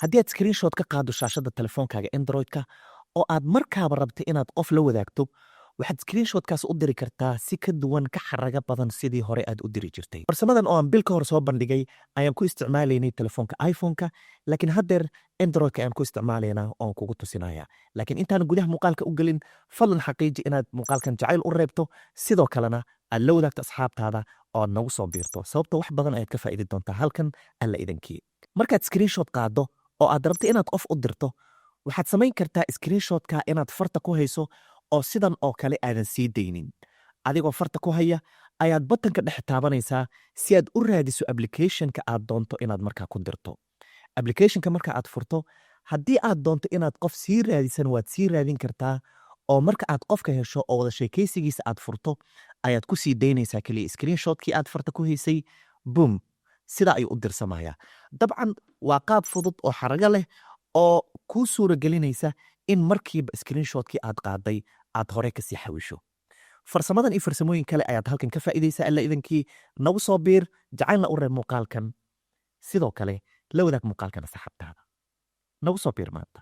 haddii aad screenshot ka qaado shaashadda telefoonkaaga Android-ka oo aad markaaba rabto inaad qof la wadaagto, waxaad screenshotkaas u diri kartaa si ka duwan ka xaraga badan sidii hore aad u diri jirtay. Farsamadan oo aan bil ka hor soo bandhigay ayaan ku isticmaalaynay telefoonka iPhone-ka, laakiin haddeer Android-ka ayaan ku isticmaalaynaa oon kugu tusinaya. Laakiin intaan gudaha muuqaalka u gelin, fadlan xaqiiji inaad muuqaalkan jacayl u reebto, sidoo kalena aad la wadaagto asxaabtaada oo aad nagu soo biirto, sababtoo wax badan ayaad ka faa'iidi doontaa halkan alla idinkii. Markaad screenshot qaado oo aad rabto inaad qof u dirto, waxaad samayn kartaa screenshotka inaad farta ku hayso oo sidan oo kale aadan sii daynin. Adigoo farta ku haya ayaad buttonka dhex taabanaysaa si aad u raadiso applicationka aad doonto inaad markaa ku dirto. Applicationka marka aad furto, haddii aad doonto inaad qof sii raadisan waad sii raadin kartaa, oo marka aad qofka hesho oo wada sheekaysigiisa aad furto, ayaad ku sii daynaysaa keliya screenshotkii aad farta ku haysay, boom, sidaa ayuu u dirsamayaa. Dabcan waa qaab fudud oo xarago leh oo kuu suuragelinaysa in markiiba screenshotkii aad qaaday aad hore ka sii xawisho. Farsamadan iyo farsamooyin kale ayaad halkan ka faa'iidaysaa alla idinkii. Nagu soo biir, jacaylna u reeb muuqaalkan. Sidoo kale la wadaag muuqaalkan asxaabtaada. Nagu soo biir maanta.